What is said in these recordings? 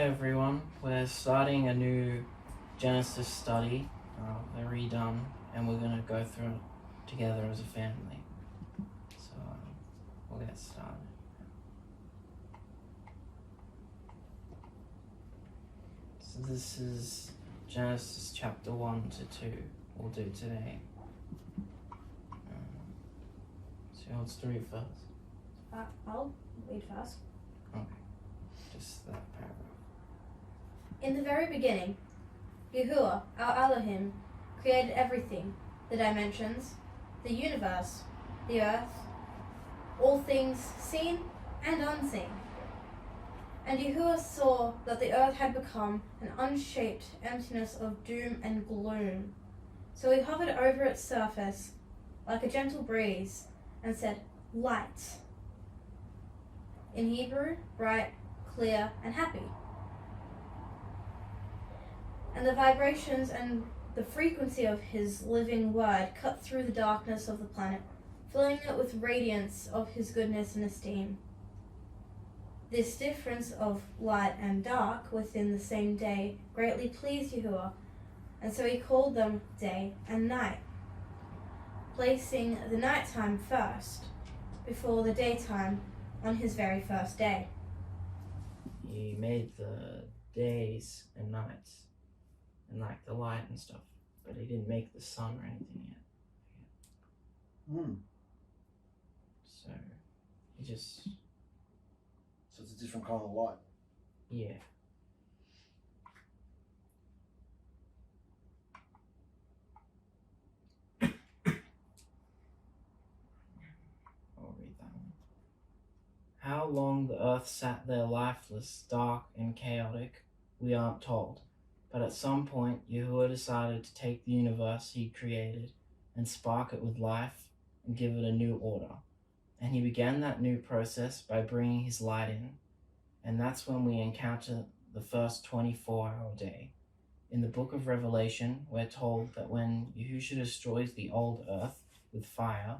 everyone. We're starting a new Genesis study. They're redone, and we're going to go through it together as a family. So we'll get started. So this is Genesis chapter 1 to 2 we'll do today. So who wants to read first? I'll read first. Okay, just that paragraph. In the very beginning, Yahuwah, our Elohim, created everything, the dimensions, the universe, the earth, all things seen and unseen. And Yahuwah saw that the earth had become an unshaped emptiness of doom and gloom. So he hovered over its surface like a gentle breeze and said, "Light." In Hebrew, bright, clear, and happy. And the vibrations and the frequency of his living word cut through the darkness of the planet, filling it with radiance of his goodness and esteem. This difference of light and dark within the same day greatly pleased Yahuwah, and so he called them day and night, placing the nighttime first, before the daytime on his very first day. He made the days and nights, and like the light and stuff, but he didn't make the sun or anything yet. So he just, So it's a different kind of light. yeah. I'll read that one. How long the earth sat there lifeless, dark, and chaotic, we aren't told. But at some point, Yahuwah decided to take the universe he created and spark it with life and give it a new order. And he began that new process by bringing his light in. And that's when we encounter the first 24-hour day. In the book of Revelation, we're told that when Yahushua destroys the old earth with fire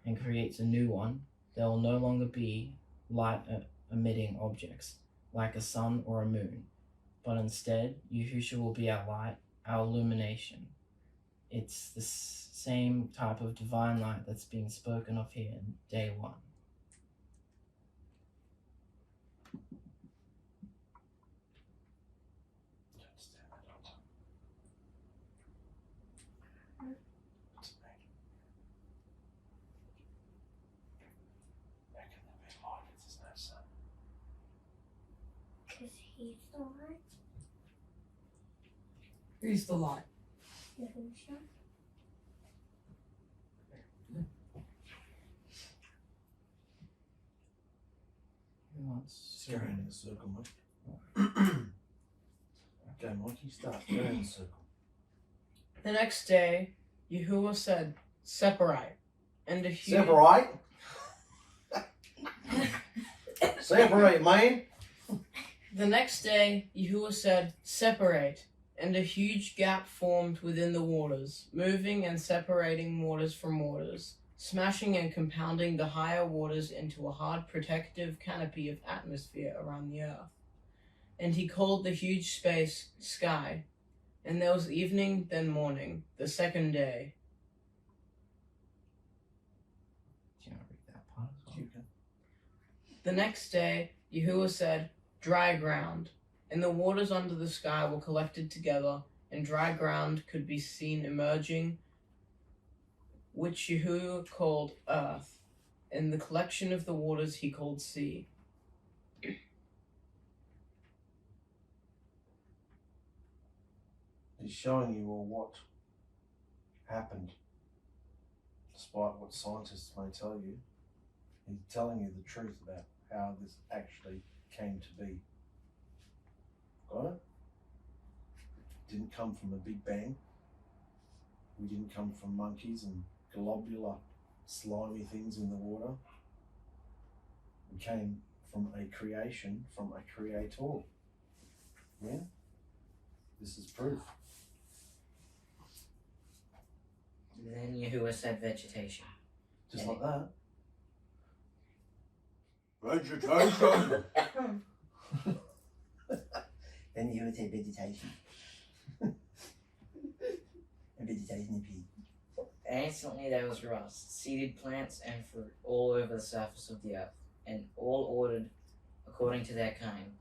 and creates a new one, there will no longer be light-emitting objects like a sun or a moon. But instead, Yahushua will be our light, our illumination. It's the same type of divine light that's being spoken of here in day 1. Because he's the light. Who's the light? Yahushua. Who wants Just go around in a circle, Mike. Okay, Mikey, start. Go around in a circle. The next day, Yahuwah said, "Separate." And a huge... Separate? Separate, man! The next day, Yahuwah said, "Separate." And a huge gap formed within the waters, moving and separating waters from waters, smashing and compounding the higher waters into a hard protective canopy of atmosphere around the earth. And he called the huge space sky. And there was evening, then morning, the second day. Do you want to read that part as well? You can. The next day, Yahuwah said, "Dry ground." And the waters under the sky were collected together, and dry ground could be seen emerging, which Yahuwah called earth, and the collection of the waters he called sea. He's showing you all what happened, despite what scientists may tell you. He's telling you the truth about how this actually came to be. Got it? Didn't come from a big bang. We didn't come from monkeys and globular, slimy things in the water. We came from a creation, from a creator. Yeah? This is proof. And then Yahuwah said vegetation. Just like that. Vegetation! Then you would say vegetation. And vegetation in P. And instantly there was grass, seeded plants, and fruit all over the surface of the earth, and all ordered according to their kind.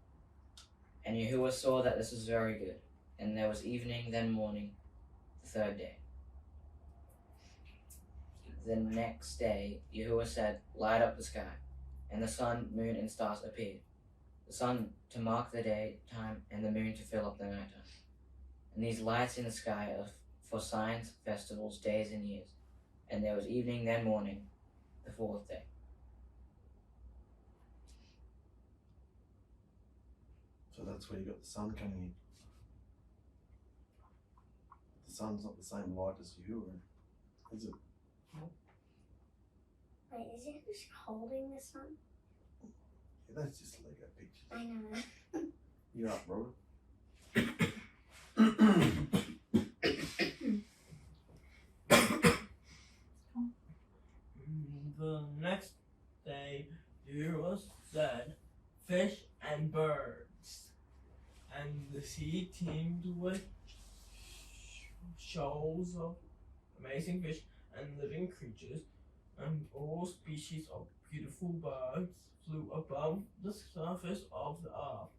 And Yahuwah saw that this was very good. And there was evening, then morning, the third day. The next day, Yahuwah said, "Light up the sky." And the sun, moon, and stars appeared. The sun to mark the daytime, and the moon to fill up the nighttime. And these lights in the sky are for signs, festivals, days, and years. And there was evening, then morning, the fourth day. So that's where you got the sun coming in. The sun's not the same light as you, is it? Wait, is it who's holding the sun? Yeah, that's just a Lego picture. I know. You're up, Robert. The next day, Yahuwah said, "Fish and birds." And the sea teemed with shoals of amazing fish and living creatures, and all species of beautiful birds flew above the surface of the earth.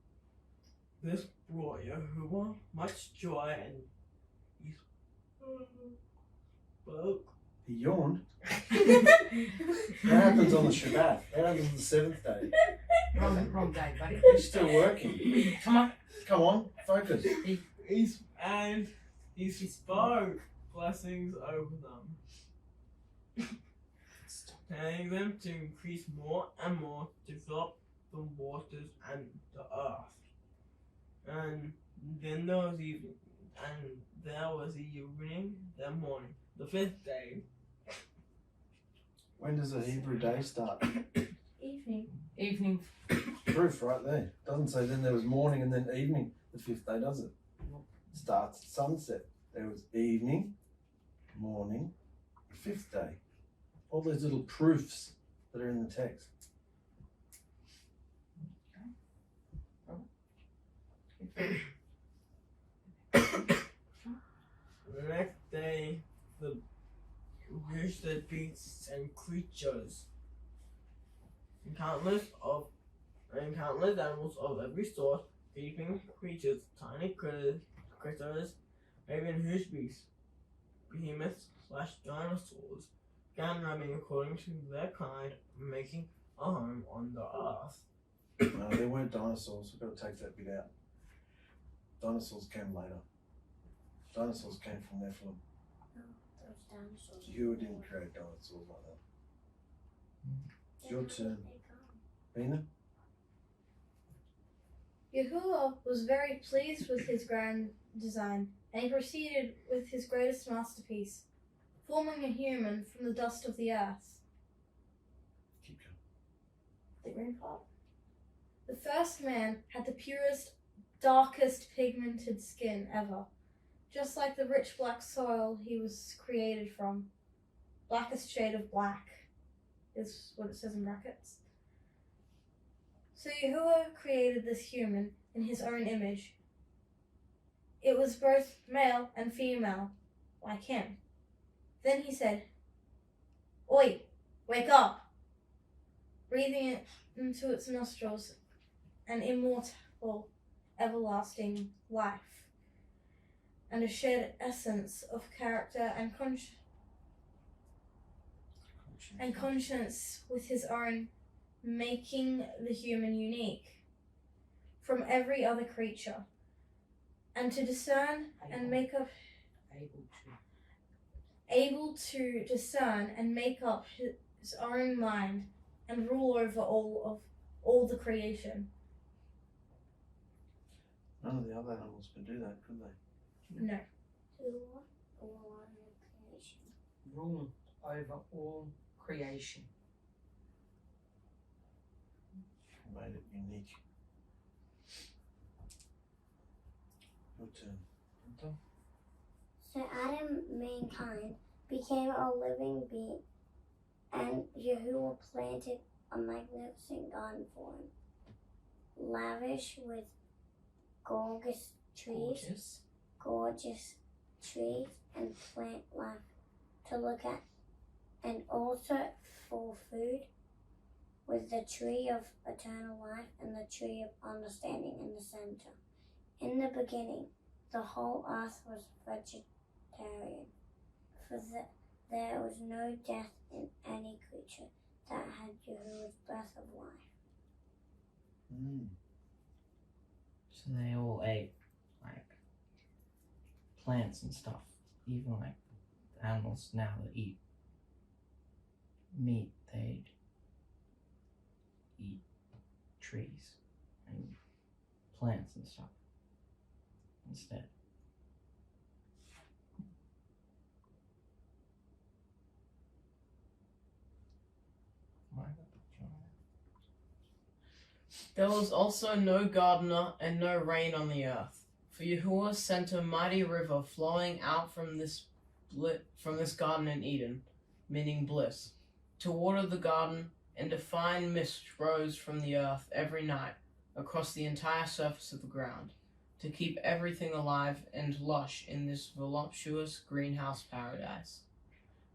This brought Yahuwah much joy, and he spoke. He yawned. That happens on the Shabbat. That happens on the seventh day. Wrong day, buddy. He's still working. Come on. Come on, focus. He spoke blessings over them, telling them to increase more and more to fill up the waters and the earth. And then there was evening, then morning, the fifth day. When does a Hebrew day start? Evening. Proof right there. Doesn't say then there was morning and then evening. The fifth day, does it? Starts at sunset. There was evening, morning, the fifth day. All those little proofs that are in the text. The next day, the rooster beasts and creatures, and countless animals of every sort, creeping creatures, tiny critters, even huge beasts, behemoths / dinosaurs, began roaming according to their kind, making a home on the earth. No, there weren't dinosaurs. We've got to take that bit out. Dinosaurs came later. Dinosaurs came from Nephilim. Those dinosaurs. You didn't create dinosaurs like that. It's your turn. They come. Bina? Yahuwah was very pleased with his grand design, and he proceeded with his greatest masterpiece, forming a human from the dust of the earth. Keep going. The green part. The first man had the purest, darkest pigmented skin ever, just like the rich black soil he was created from. Blackest shade of black is what it says in brackets. So Yahuwah created this human in his own image. It was both male and female, like him. Then he said, "Oi, wake up!" breathing it into its nostrils an immortal, everlasting life, and a shared essence of character and conscience with his own, making the human unique from every other creature, and to discern and make up able to discern and make up his own mind and rule over all the creation. None of the other animals could do that, could they? No. Who all on the creation? Rule over all creation. Made it unique. Your turn. So Adam, mankind, became a living being, and Yahuwah planted a magnificent garden for him, lavish with gorgeous trees, gorgeous trees and plant life to look at, and also for food, with the tree of eternal life and the tree of understanding in the center. In the beginning, the whole earth was vegetarian, for there was no death in any creature that had Yahuwah's breath of life. So they all ate like plants and stuff. Even like the animals now that eat meat, they'd eat trees and plants and stuff instead. There was also no gardener and no rain on the earth, for Yahuwah sent a mighty river flowing out from this garden in Eden, meaning bliss, to water the garden, and a fine mist rose from the earth every night across the entire surface of the ground, to keep everything alive and lush in this voluptuous greenhouse paradise.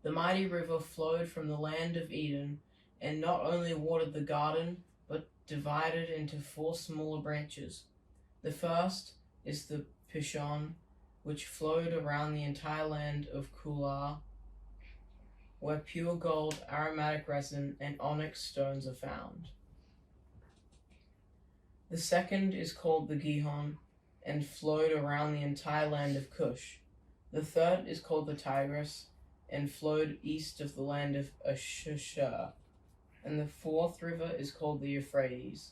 The mighty river flowed from the land of Eden, and not only watered the garden, but divided into 4 smaller branches. The first is the Pishon, which flowed around the entire land of Kular, where pure gold, aromatic resin, and onyx stones are found. The second is called the Gihon, and flowed around the entire land of Cush. The third is called the Tigris, and flowed east of the land of Ashur. And the fourth river is called the Euphrates.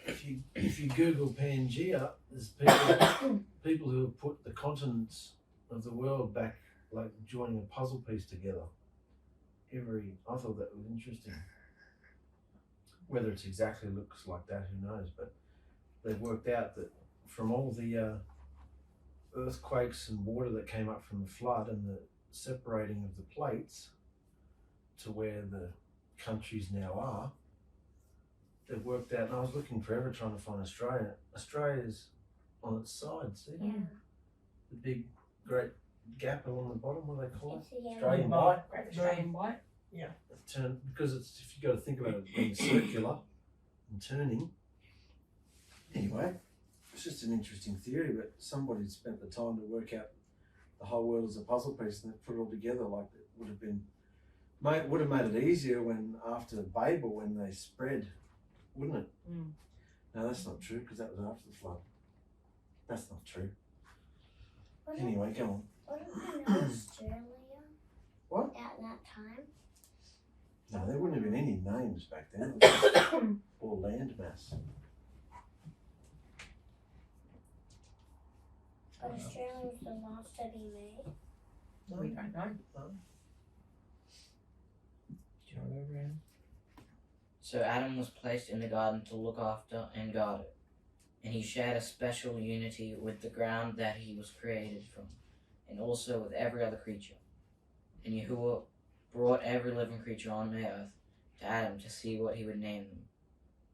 If you Google Pangea, there's people who have put the continents of the world back, like joining a puzzle piece together. I thought that was interesting. Whether it exactly looks like that, who knows? But they've worked out that from all the earthquakes and water that came up from the flood and the separating of the plates to where the countries now are, they've worked out, and I was looking forever trying to find Australia. Australia's on its side, see? Yeah. The big, great gap along the bottom, what do they call it? It's a yellow. Australian Bight. Great Australian Bight? Yeah. Because it's, if you got to think about it being circular and turning. Anyway, it's just an interesting theory, but somebody spent the time to work out the whole world as a puzzle piece and they put it all together. Like it would have made it easier when after Babel, when they spread, wouldn't it? No, that's not true, because that was after the flood. That's not true. Anyway, go on. Wasn't there Australia? What? At that time? No, there wouldn't have been any names back then. Or land mass. But Australia was the last to be made. We don't know. Do you want to go, Brandon? So Adam was placed in the garden to look after and guard it, and he shared a special unity with the ground that he was created from, and also with every other creature. And Yahuwah brought every living creature on the earth to Adam to see what he would name them,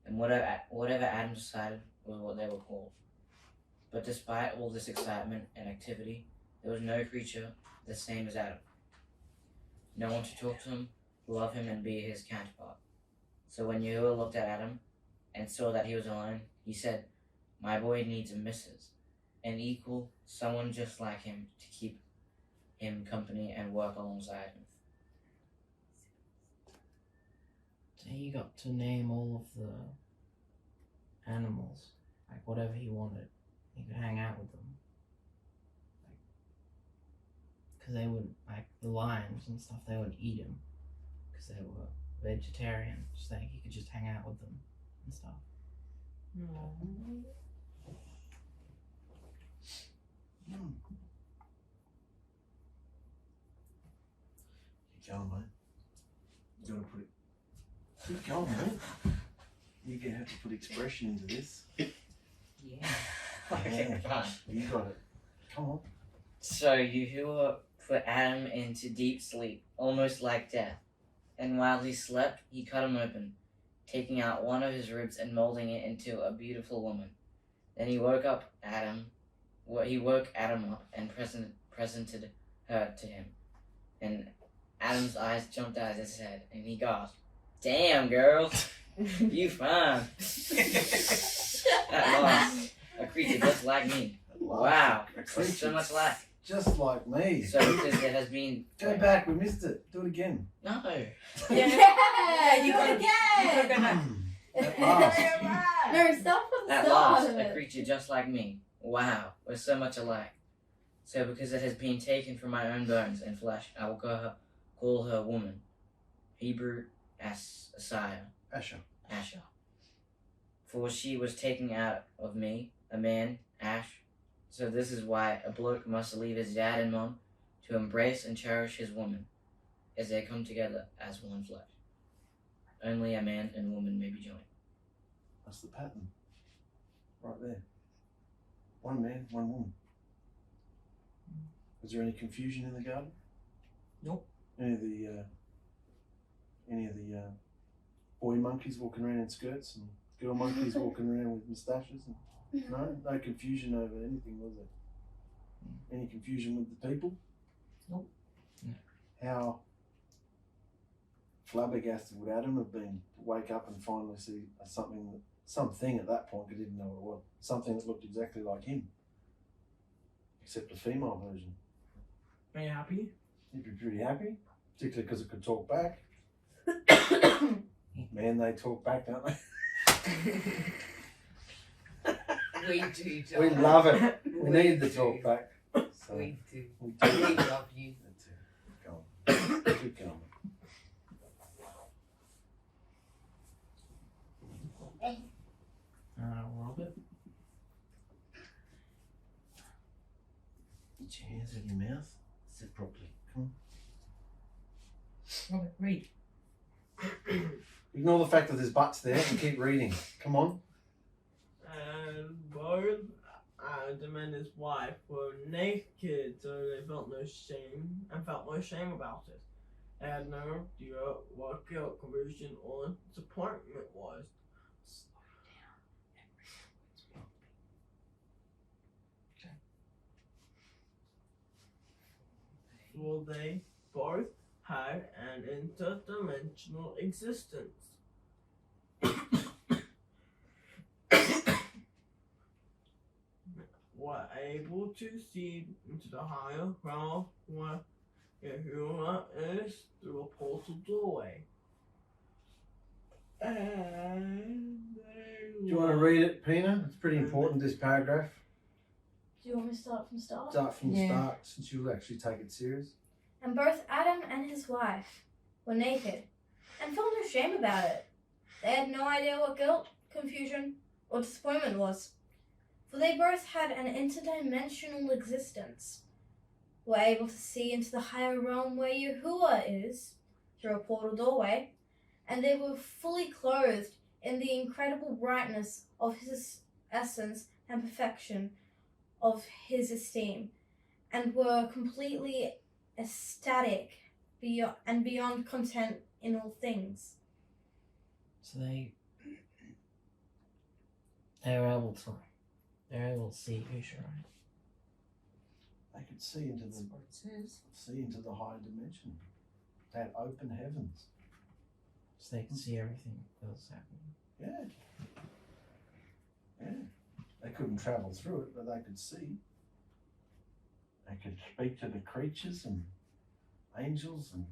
and whatever Adam decided was what they were called. But despite all this excitement and activity, there was no creature the same as Adam. No one to talk to him, love him, and be his counterpart. So when Yahuwah looked at Adam and saw that he was alone, he said, "My boy needs a missus, an equal, someone just like him to keep him company and work alongside him." So he got to name all of the animals, like whatever he wanted. He could hang out with them. Because they wouldn't, like the lions and stuff, they wouldn't eat him. Because they were vegetarian. So like he could just hang out with them and stuff. Keep going, mate. You gotta put it. Keep going, mate. You're gonna have to put expression into this. Yeah. Okay, fine. You got it. Come on. So Yahuwah put Adam into deep sleep, almost like death. And while he slept, he cut him open, taking out one of his ribs and molding it into a beautiful woman. Then he woke Adam up and presented her to him. And Adam's eyes jumped out of his head, and he gasped, "Damn, girl, you fine." At last, a creature just like me. Wow, A there's creature so much lack. just like me. So because it has been Go back, we missed it. Do it again. No. Yeah, you gotta- again. At last. No, stop from the At start last, of a it. creature just like me. Wow, we're so much alike. So because it has been taken from my own bones and flesh, I will call her woman. Hebrew Asaiah, Asher. Asher. For she was taken out of me, a man, Ash. So this is why a bloke must leave his dad and mom to embrace and cherish his woman, as they come together as one flesh. Only a man and woman may be joined. That's the pattern. Right there. One man, one woman. Was there any confusion in the garden? Nope. Any of the boy monkeys walking around in skirts and girl monkeys walking around with moustaches? And, no confusion over anything, was there? Any confusion with the people? Nope. No. How flabbergasted would Adam have been to wake up and finally see something at that point, he didn't know what it was, something that looked exactly like him, except a female version. Are you happy? He'd be pretty happy, particularly because it could talk back. Man, they talk back, don't they? We do, We John. love it. We We need the do. talk back. So We do. we We do. love you. That's it. Go on. Keep going. Robert. Get your hands in your mouth. Sit properly. Come on. Robert, read. Ignore the fact that there's butts there and keep reading. Come on. And both Adam and his wife were naked, so they felt no shame about it. They had no idea what guilt, confusion, or disappointment was. For they both had an interdimensional existence. Were able to see into the higher realm where Yahuwah is through a portal doorway. And Do you want to read it, Pina? It's pretty important, this paragraph. Do you want me to start from the start? Start from the Yeah. start, since you actually take it serious. And both Adam and his wife were naked and felt no shame about it. They had no idea what guilt, confusion, or disappointment was, for they both had an interdimensional existence, were able to see into the higher realm where Yahuwah is through a portal doorway, and they were fully clothed in the incredible brightness of his essence and perfection of his esteem, and were completely ecstatic beyond content in all things. So they were able to see Usha, right? They could see into That's the what it says. higher dimension. They had open heavens. So they could see everything that was happening. Yeah. Yeah. They couldn't travel through it, but they could see. They could speak to the creatures and angels, and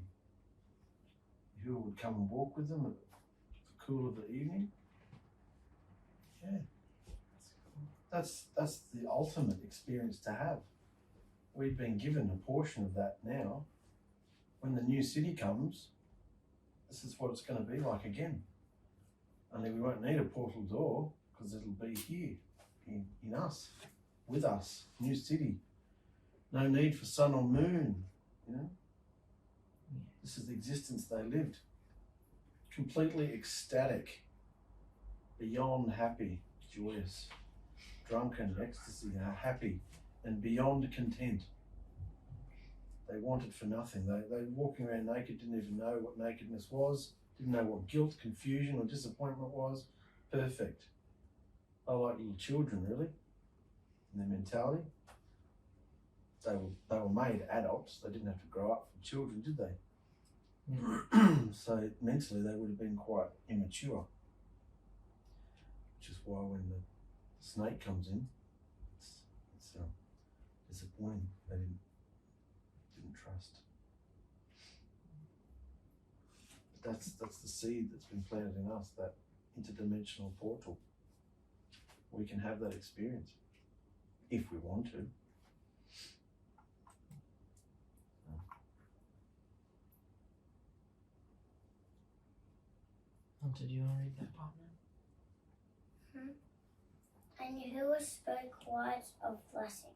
who would come and walk with them at the cool of the evening. Yeah. That's the ultimate experience to have. We've been given a portion of that now. When the new city comes, this is what it's going to be like again. Only we won't need a portal door because it'll be here in us, with us, new city. No need for sun or moon, you know. This is the existence they lived. Completely ecstatic, beyond happy, joyous, drunken, ecstasy, happy, and beyond content. They wanted for nothing. They were walking around naked, didn't even know what nakedness was, didn't know what guilt, confusion, or disappointment was. Perfect. I like little children, really, and their mentality. They were made adults. They didn't have to grow up from children, did they? So mentally, they would have been quite immature. Which is why when the snake comes in, it's disappointing. They didn't trust. But that's the seed that's been planted in us, that interdimensional portal. We can have that experience if we want to. Hunter, do you want to read that part now? And Yahuwah spoke words of blessing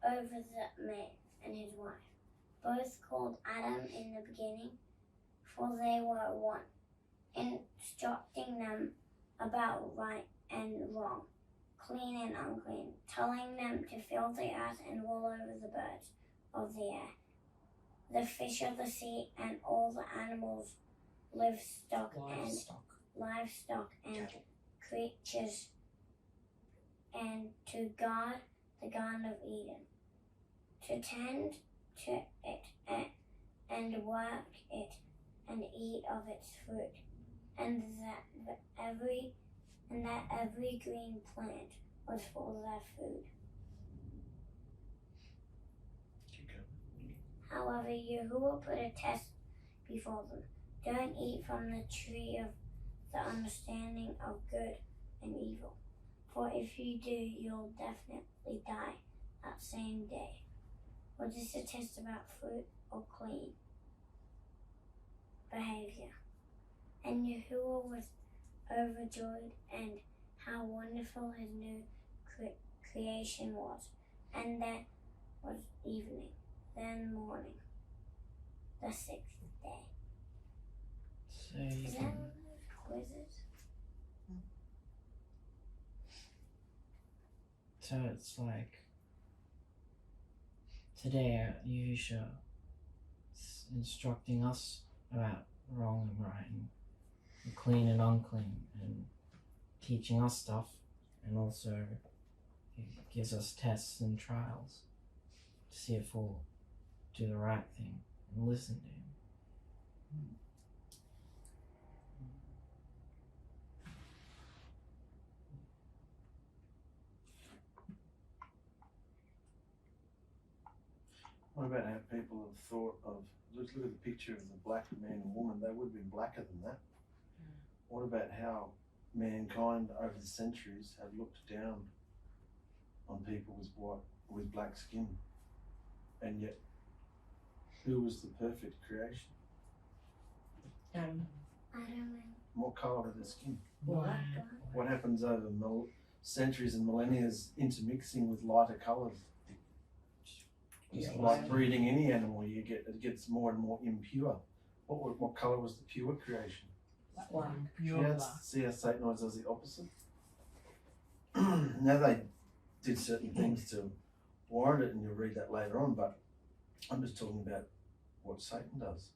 over the man and his wife, both called Adam in the beginning, for they were one, instructing them about right and wrong, clean and unclean, telling them to fill the earth and rule over the birds of the air, the fish of the sea, and all the animals, livestock and creatures, and to guard the Garden of Eden, to tend to it and work it and eat of its fruit, and that every green plant was for their food. However, Yahuwah put a test before them. Don't eat from the tree of the understanding of good and evil. For if you do, you'll definitely die that same day. Was this a test about fruit or clean behavior? And Yahuwah was overjoyed, and how wonderful his new creation was. And there was evening, then morning, the sixth day. So you Is that can, one of those quizzes? so it's like today Yahusha is instructing us about wrong and right and clean and unclean, and teaching us stuff, and also he gives us tests and trials to see if we'll do the right thing and listen to him. What about how people have thought of, look at the picture of the black man and woman, they would have been blacker than that. What about how mankind over the centuries have looked down on people with black skin, and yet who was the perfect creation? Adam What colour was their skin? Black. What happens over centuries and millennia intermixing with lighter colours? Just like breeding any animal, it gets more and more impure. What colour was the pure creation? Black. See how Satan does the opposite? Now they did certain things to warrant it, and you'll read that later on, but I'm just talking about what Satan does.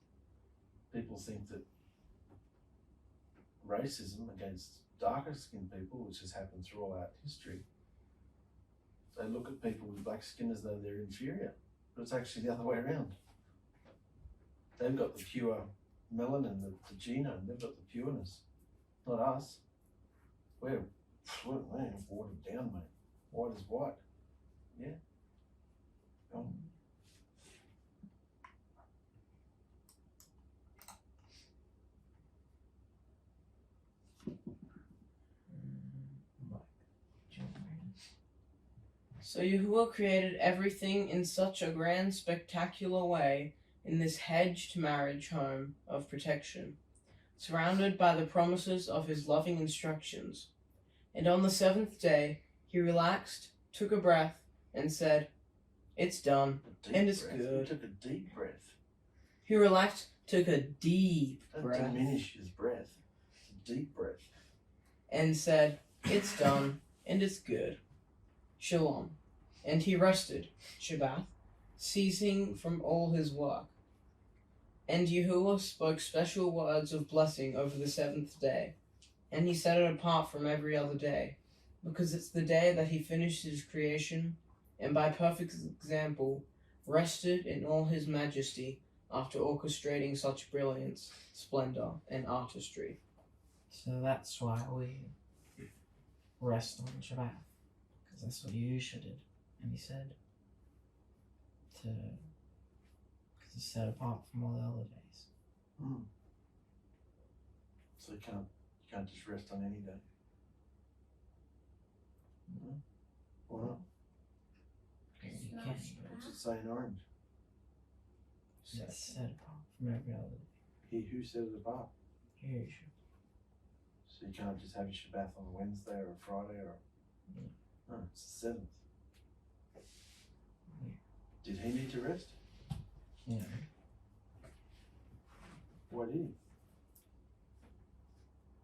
People think that racism against darker skinned people, which has happened throughout history, they look at people with black skin as though they're inferior, but it's actually the other way around. They've got the pure melanin, the genome, they've got the pureness, not us. We're watered down, mate. White is white. Yeah. So Yahuwah created everything in such a grand, spectacular way in this hedged marriage home of protection, surrounded by the promises of his loving instructions. And on the seventh day, he relaxed, took a breath, and said, "It's done, and it's good." He took a deep breath. He relaxed, took a deep Don't breath, diminish his breath. It's a deep breath. and said, "It's done, and it's good. Shalom." And he rested, Shabbat, ceasing from all his work. And Yahuwah spoke special words of blessing over the seventh day, and he set it apart from every other day, because it's the day that he finished his creation, and by perfect example rested in all his majesty after orchestrating such brilliance, splendor, and artistry. So that's why we rest on Shabbat, because that's what Yahusha did. And he said because it's set apart from all the other days. So you can't just rest on any day. No? Why not? You It's not can, What's Shabbat. it say in orange? but it's set apart from every other day. He who set it apart. Yahusha. So you can't just have your Shabbat on a Wednesday or a Friday or. No, it's the 7th. Yeah. Did he need to rest? You know, Why did he?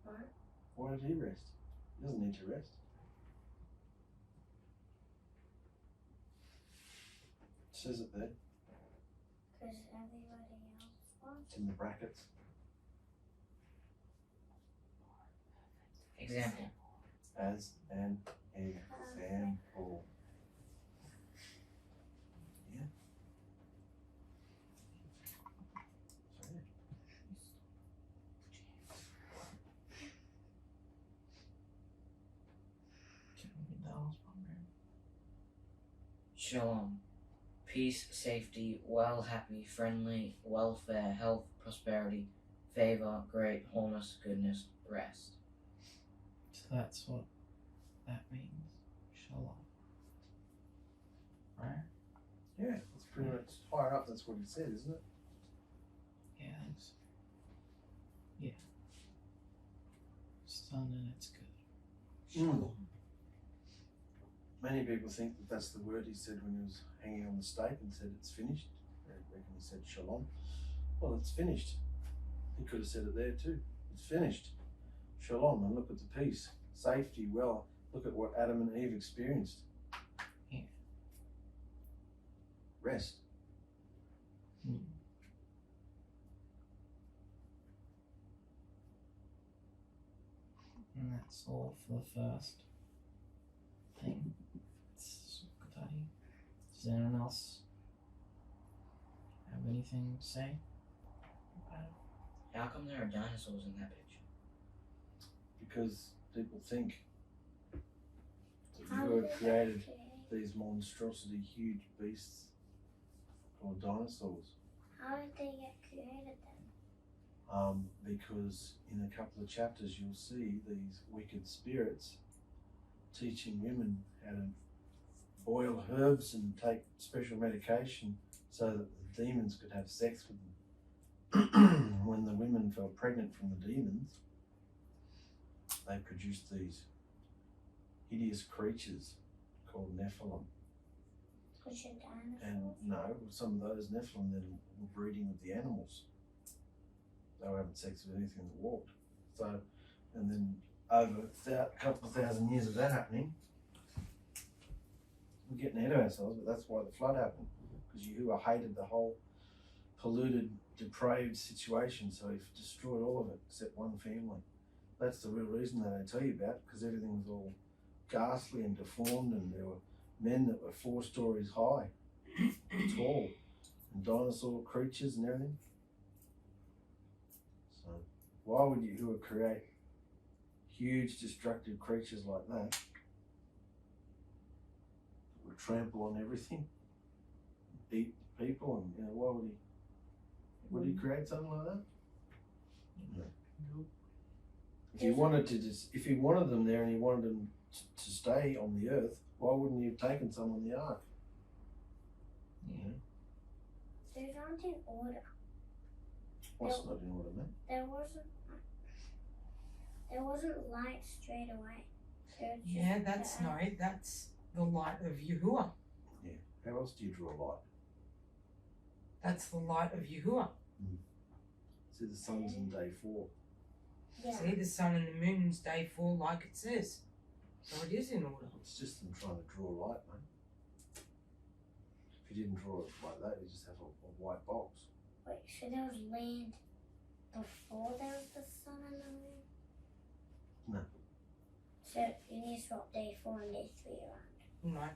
What? Why did he rest? He doesn't need to rest. It says it there. Because everybody else wants. It's in the brackets. Example. As an example. Yeah. So, yeah. can we get that last one, man? Shalom. Peace, safety, well, happy, friendly, welfare, health, prosperity, favor, great, wholeness, goodness, rest. So that's what that means. Shalom. Right? Yeah, that's pretty much higher up. That's what he said, isn't it? Yeah, it's, yeah. It's done and it's good. Many people think that that's the word he said when he was hanging on the stake and said it's finished. They reckon he said shalom. Well, it's finished. He could have said it there too. It's finished. Shalom, and look at the peace, safety, well, look at what Adam and Eve experienced. Yeah. Rest. Mm. And that's all for the first thing. It's Sukatari. Does anyone else have anything to say about it? How come there are dinosaurs in that picture? Because people think that How you did had they created create? these monstrosity, huge beasts called dinosaurs. How did they get created then? Because in a couple of chapters you'll see these wicked spirits teaching women how to boil herbs and take special medication so that the demons could have sex with them. When the women fell pregnant from the demons, they produced these hideous creatures called Nephilim. Which are dinosaurs? And no, some of those Nephilim then were breeding with the animals. They were having sex with anything that walked. So, and then over a couple of thousand years of that happening, we're getting ahead of ourselves, but that's why the flood happened. Because Yahuwah hated the whole polluted, depraved situation, so he destroyed all of it except one family. That's the real reason that I tell you about, because everything was all ghastly and deformed, and there were men that were 4 stories high, tall, and dinosaur creatures and everything. So why would Yahuwah create huge destructive creatures like that? That would trample on everything, eat people, and why would he create something like that? No. If he wanted to if he wanted them there and he wanted them to stay on the earth, why wouldn't he have taken some on the ark? Yeah. They aren't in order. What's not in order, man? There wasn't light straight away. There was just Yeah, that's the earth. that's the light of Yahuwah. How else do you draw light? That's the light of Yahuwah. See, the sun's in day 4. Yeah. See, the sun and the moon's day 4 like it says. So it is in order. It's just them trying to draw light, man. If you didn't draw it like that, you just have a white box. Wait, so there was land before there was the sun and the moon? No. So you need to swap day 4 and day 3 around. No, No,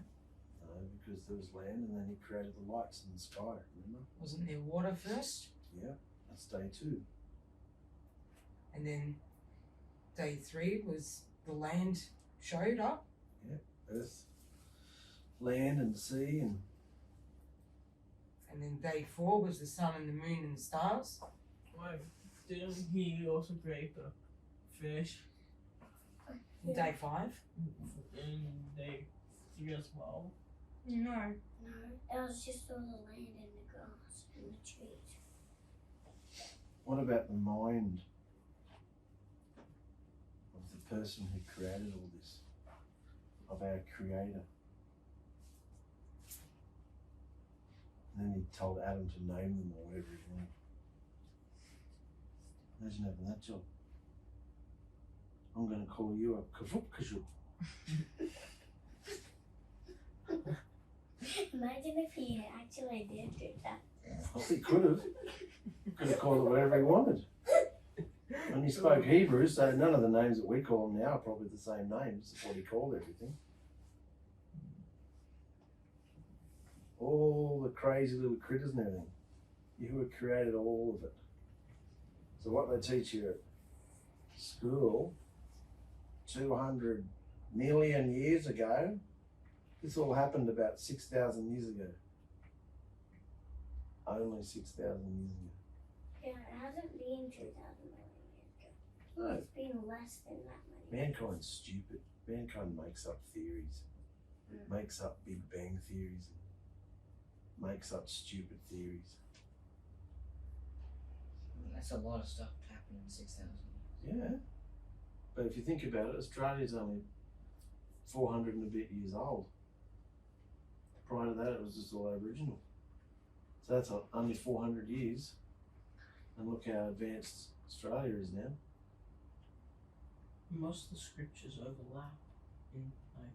because there was land and then he created the lights in the sky, remember? wasn't there water first? Yeah, that's day 2. And then day 3 was the land showed up. Earth, land and sea and And then day 4 was the sun and the moon and the stars. Why didn't he also create the fish And day 5. in day 3 as well? No. No, that was just all the land and the grass and the trees. what about the mind of the person who created all this? Of our creator. And then he told Adam to name them or whatever he wanted. Imagine having that job. I'm going to call you a kafuk kashuk. Imagine if he actually did do that. Well, he could have. Could have called it whatever he wanted. When he spoke Hebrew, so none of the names that we call him now are probably the same names as what he called everything. All the crazy little critters and everything. You had created all of it. So what they teach you at school, 200 million years ago, this all happened about 6,000 years ago. Only 6,000 years ago. Yeah, it hasn't been 2,000 million years ago. No. It's been less than that many. Mankind's stupid. Mankind makes up theories, makes up Big Bang theories, makes up stupid theories. That's a lot of stuff happened in 6,000 years. Yeah. But if you think about it, Australia's only 400 and a bit years old. Prior to that, it was just all Aboriginal. So that's only 400 years. And look how advanced Australia is now. Most of the scriptures overlap in like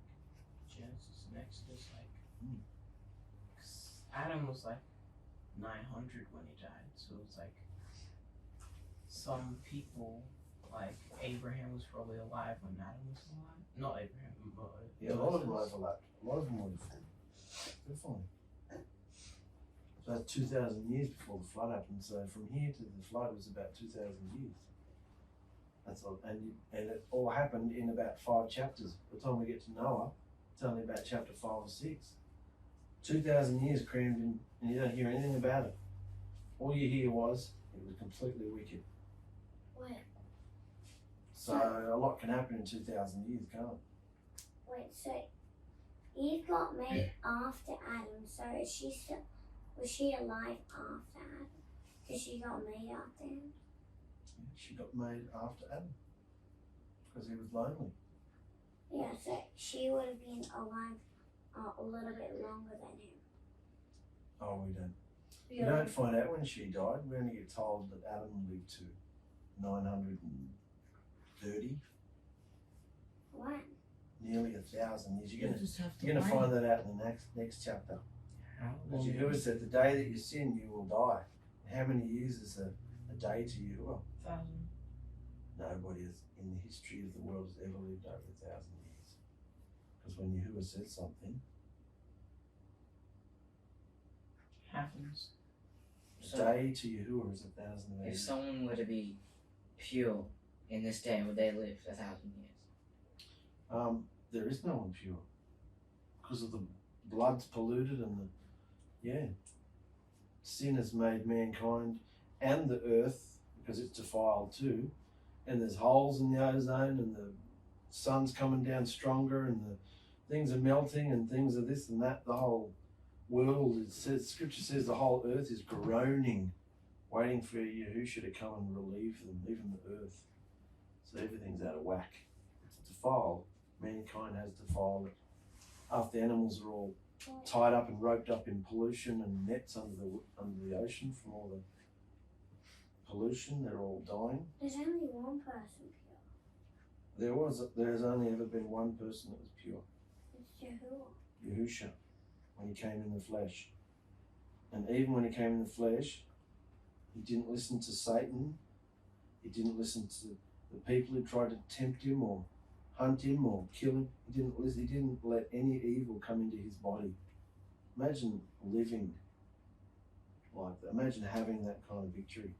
Genesis and Exodus. Like 'cause Adam was like 900 when he died, so it's like some people like Abraham was probably alive when Adam was alive. Not Abraham, but Yeah, a lot of them Moses. overlapped. A lot of them were definitely. So that's 2,000 years before the flood happened. So from here to the flood was about 2,000 years. That's all, and it all happened in about 5 chapters. By the time we get to Noah, it's only about chapter 5 or 6. 2,000 years crammed in, and you don't hear anything about it. All you hear was it was completely wicked. Wait, So a lot can happen in 2,000 years, can't it? wait, so Eve got made after Adam, so is she still, was she alive after Adam? Because she got made after him? She got made after Adam because he was lonely. Yeah, so she would have been alive a little bit longer than him. Oh, we don't. We don't find out when she died. We only get told that Adam lived to 930, When? nearly 1,000 years. You just have to You're gonna wait. find that out in the next chapter. How Because long Yahuwah said, "The day that you sin, you will die." How many years is a day to Yahuwah? 1,000? Nobody has, in the history of the world, has ever lived over 1,000 years. Because when Yahuwah says something, Happens. a So- day to Yahuwah is 1,000 If years. someone were to be pure in this day, would they live 1,000 years? There is no one pure because of the blood's polluted and sin has made mankind and the earth, because it's defiled too, and there's holes in the ozone and the sun's coming down stronger and the things are melting and things are this and that. The whole world, it says, scripture says the whole earth is groaning, waiting for Yahushua to come and relieve them, even the earth. So everything's out of whack. It's defiled. Mankind has defiled it. After animals are all tied up and roped up in pollution and nets under the ocean from all the pollution, they're all dying. There's only one person pure. There's only ever been one person that was pure, It's Yahuwah. Yahushua, when he came in the flesh. And even when he came in the flesh, He didn't listen to Satan. He didn't listen to the people who tried to tempt him or hunt him or kill him. He didn't listen. He didn't let any evil come into his body. Imagine living like that. Imagine having that kind of victory.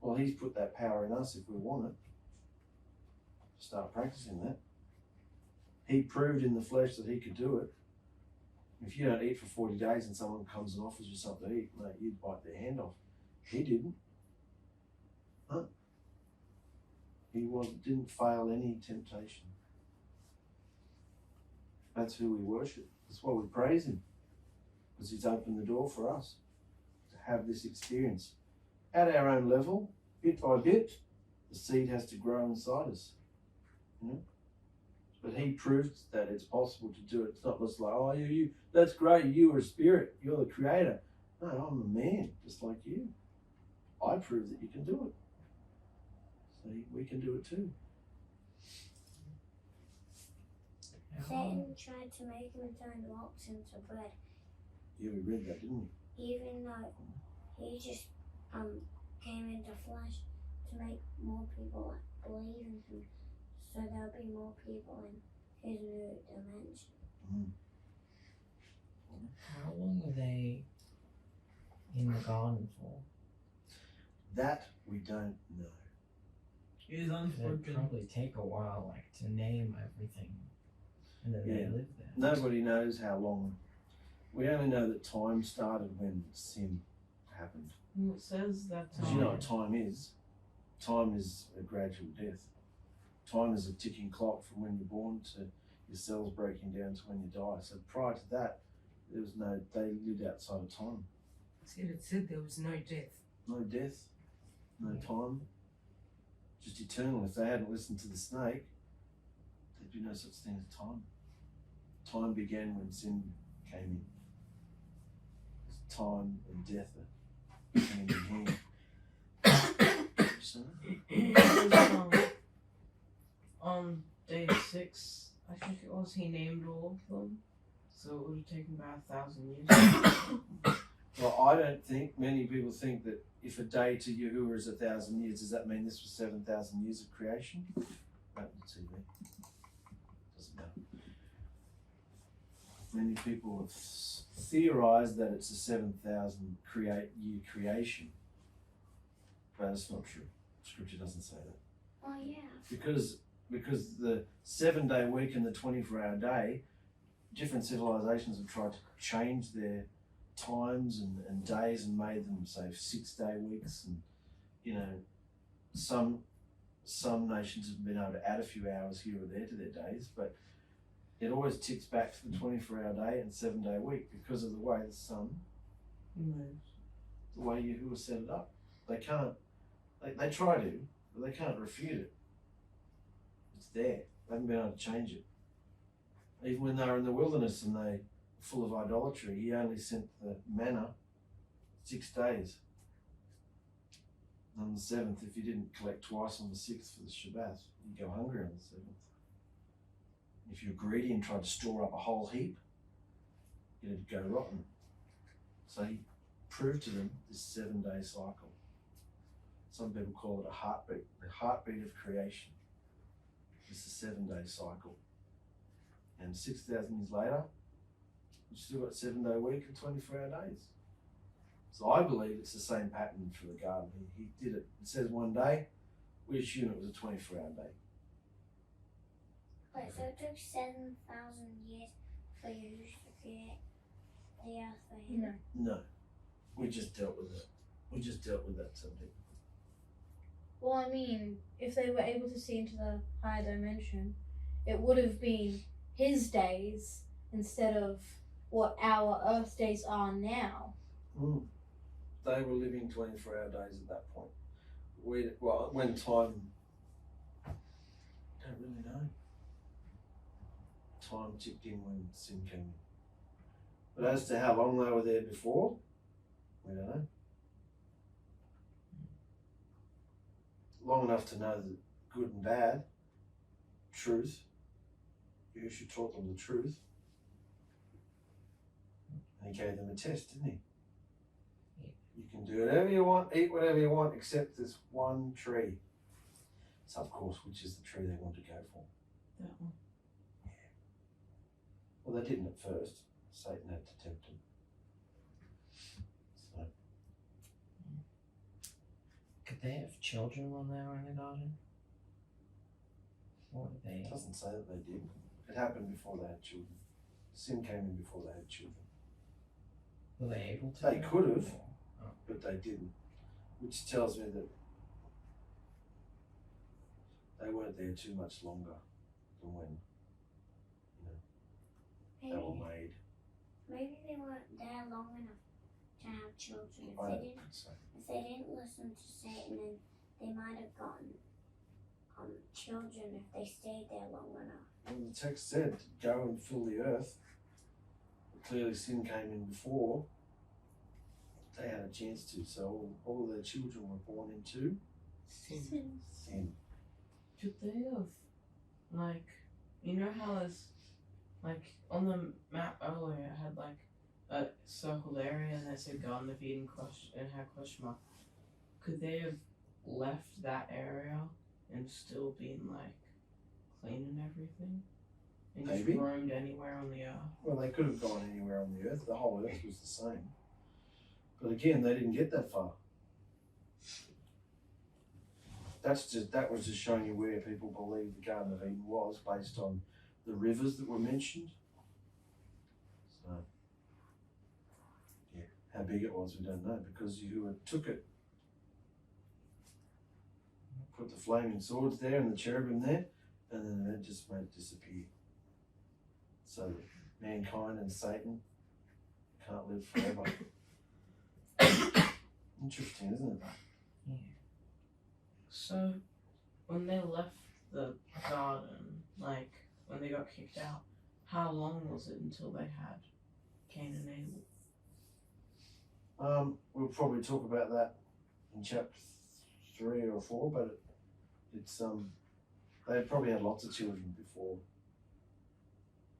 Well, he's put that power in us if we want it. Start practicing that. He proved in the flesh that he could do it. If you don't eat for 40 days and someone comes and offers you something to eat, mate, you'd bite their hand off. He didn't. Huh? He didn't fail any temptation. That's who we worship. That's why we praise him. Because he's opened the door for us to have this experience. At our own level, bit by bit, the seed has to grow inside us. You know? But he proved that it's possible to do it. It's not just like, oh, you, that's great, you are a spirit, you're the creator. No, I'm a man, just like you. I proved that you can do it. So we can do it too. Satan tried to make him turn rocks into bread, Yeah, we read that, didn't we? even though he just came into flesh to make more people believe in him, so there'll be more people in his new dimension. Mm. How long were they in the garden for? That we don't know. It is It'd unspoken. probably take a while, like, to name everything. And then they Yeah. live there. Nobody knows how long. We only know that time started when sin happened. Well, it says that. Because you know what time is? Time is a gradual death. Time is a ticking clock from when you're born to your cells breaking down to when you die. So prior to that, they lived outside of time. It said there was no death. No death, no time, just eternal. If they hadn't listened to the snake, there'd be no such thing as time. Time began when sin came in. Time and death are hand in hand. So, On day 6, I think it was, he named all of them. So it would have taken about 1,000 years. well, I don't think, many people think that if a day to Yahuwah is 1,000 years, does that mean this was 7,000 years of creation? That would see me. Doesn't matter. Many people have theorized that it's a 7,000 year creation. But it's not true. Scripture doesn't say that. Oh yeah. Because the 7-day week and the 24-hour day, different civilizations have tried to change their times and days and made them, say, 6-day weeks. And, you know, some nations have been able to add a few hours here or there to their days, but it always ticks back to the 24-hour day and 7-day week because of the way the sun moves, the way Yahuwah set it up. They can't, they try to, but they can't refute it. It's there. They haven't been able to change it. Even when they were in the wilderness and they were full of idolatry, he only sent the manna 6 days. On the 7th, if you didn't collect twice on the 6th for the Shabbat, you'd go hungry on the 7th. If you're greedy and tried to store up a whole heap, it'd go rotten. So he proved to them this 7-day cycle. Some people call it a heartbeat. The heartbeat of creation is the 7-day cycle. And 6,000 years later, we've still got 7-day week and 24-hour days. So I believe it's the same pattern for the garden. He did it. It says one day, we assume it was a 24-hour day. Wait, so it took 7,000 years for you to create the earth for him? No. No, we just dealt with it. We just dealt with that subject. Well, I mean, if they were able to see into the higher dimension, it would have been his days instead of what our Earth days are now. They were living 24-hour days at that point. When time, don't really know. Time ticked in when sin came in. But as to how long they were there before, we don't know. Long enough to know the good and bad, truth. Yeshua taught them the truth. And he gave them a test, didn't he? You can do whatever you want, eat whatever you want, except this one tree. So, of course, which is the tree they want to go for? That one. Well, they didn't at first. Satan had to tempt them. So, Could they have children when they were in the garden? Or were they? it doesn't say that they did. It happened before they had children. Sin came in before they had children. Were they able to? They could have, Oh. but they didn't. Which tells me that they weren't there too much longer than when they were Maybe, made. maybe they weren't there long enough to have children. If I they don't didn't, think so. if they didn't listen to Satan, then they might have gotten children if they stayed there long enough. Well, the text said, go and fill the earth. But clearly sin came in before they had a chance to. So all of their children were born into Sin. sin. Could they have, like, you know how there's, like, on the map earlier it had, like, a circled area and there's a Garden of Eden and had question mark. Could they have left that area and still been, like, clean and everything? And just Maybe. roamed anywhere on the earth? Well, they could have gone anywhere on the earth. The whole earth was the same. But again, they didn't get that far. That was just showing you where people believe the Garden of Eden was based on the rivers that were mentioned. So, yeah, how big it was, we don't know, because Yahuwah took it, put the flaming swords there and the cherubim there, and then it just made it disappear. So that mankind and Satan can't live forever. Interesting, isn't it? Yeah. So, when they left the garden, like, when they got kicked out, how long was it until they had Cain and Abel? We'll probably talk about that in chapter 3 or 4, but it's they probably had lots of children before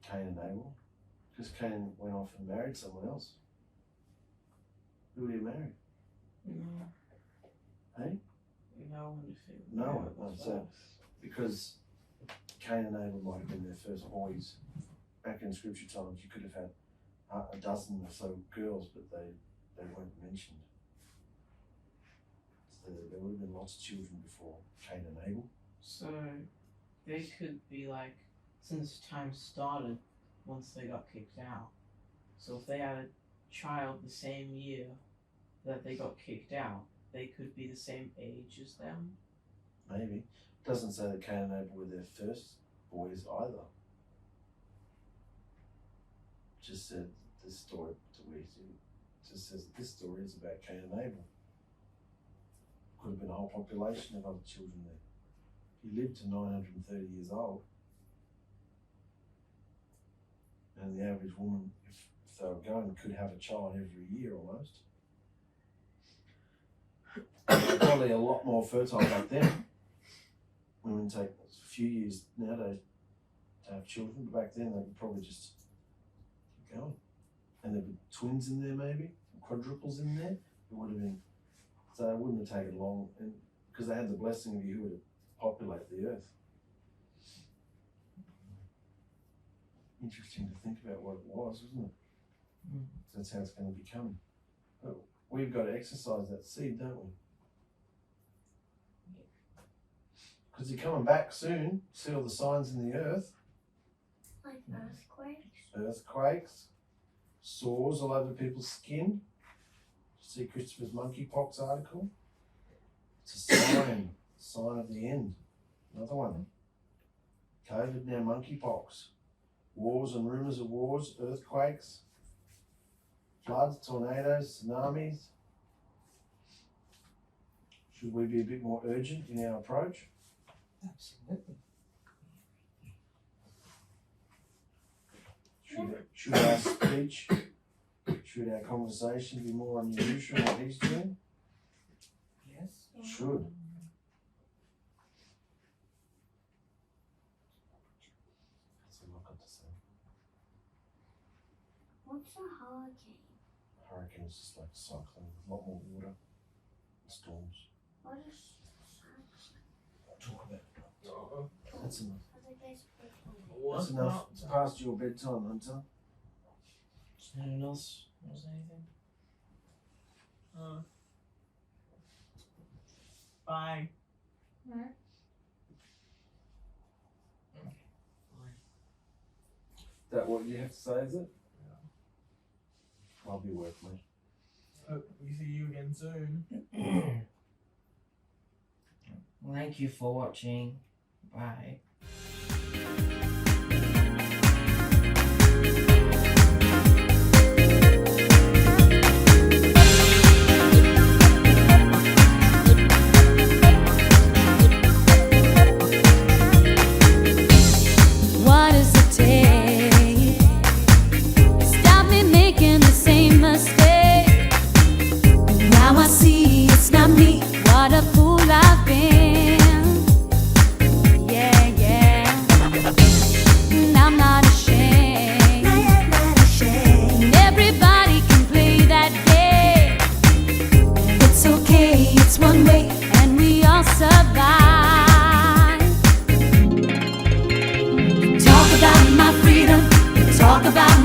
Cain and Abel, because Cain went off and married someone else. Who did he marry? No. Hey? No one if it No one, was no, so- Because Cain and Abel might have been their first boys. Back in scripture times, you could have had a dozen or so girls, but they weren't mentioned. So there would have been lots of children before Cain and Abel. So, they could be like, since time started, once they got kicked out. So if they had a child the same year that they got kicked out, they could be the same age as them. Maybe. Doesn't say that Cain and Abel were their first boys either. Just said this story just says that this story is about Cain and Abel. Could have been a whole population of other children there. He lived to 930 years old. And the average woman, if they were going, could have a child every year almost. They're probably a lot more fertile back then. Women take a few years nowadays to have children, but back then they could probably just keep going. And there'd be twins in there maybe, quadruples in there. It would have been, so it wouldn't have taken long, and because they had the blessing of Yahuwah to populate the earth. Interesting to think about what it was, isn't it? Mm. That's how it's going to become. But we've got to exercise that seed, don't we? Because you're coming back soon. See all the signs in the earth. Like earthquakes. Earthquakes, sores all over people's skin. See Christopher's monkeypox article? It's a sign of the end. Another one. COVID, now monkeypox. Wars and rumours of wars, earthquakes, floods, tornadoes, tsunamis. Should we be a bit more urgent in our approach? Absolutely. Should our speech, should our conversation be more unusual than what he's doing? Yes. Should. That's all I've got to say. What's a hurricane? I reckon it's just like cycling, a lot more water, storms. What is sharks? Talk about it. Oh, That's enough. what That's enough. about It's past your bedtime, Hunter. Does anyone else want to say anything? bye. Is that what you have to say, is it? I'll be work, mate. Hope we see you again soon. Well, thank you for watching. Bye. What does it take? Stop me making the same mistake. Now I see it's not me. What a fool I've been. Yeah, yeah. And I'm not ashamed. And everybody can play that game. It's okay, it's one way, and we all survive. Talk about my freedom, talk about